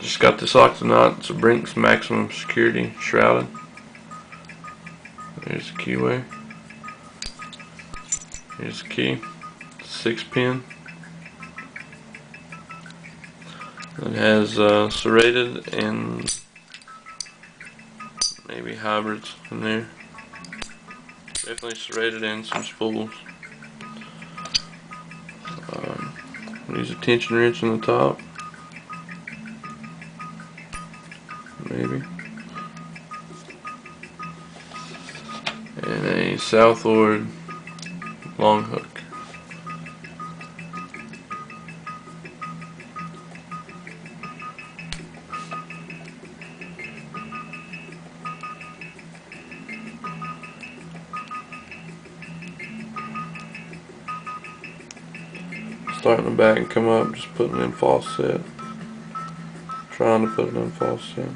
Just got this Octonaut. It's a Brinks maximum security shrouded. There's the keyway. Here's the key. 6-pin. It has serrated and maybe hybrids in there. Definitely serrated and some spools. There's a tension wrench on the top. Maybe. And a Southord long hook. Starting the back and come up, just putting in false set. Trying to put it in false set.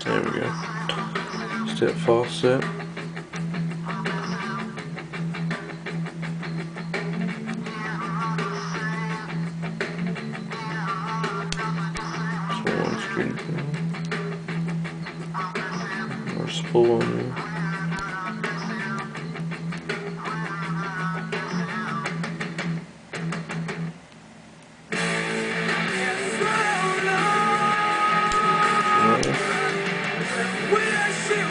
There we go. Step false set. One screen pin. Or spool on there.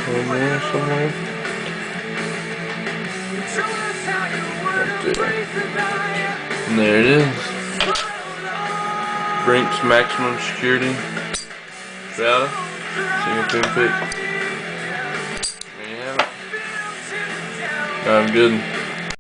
One more somewhere. Right there. And there it is. Brinks maximum security shrouded. Single pin pick. There you have it. I'm good.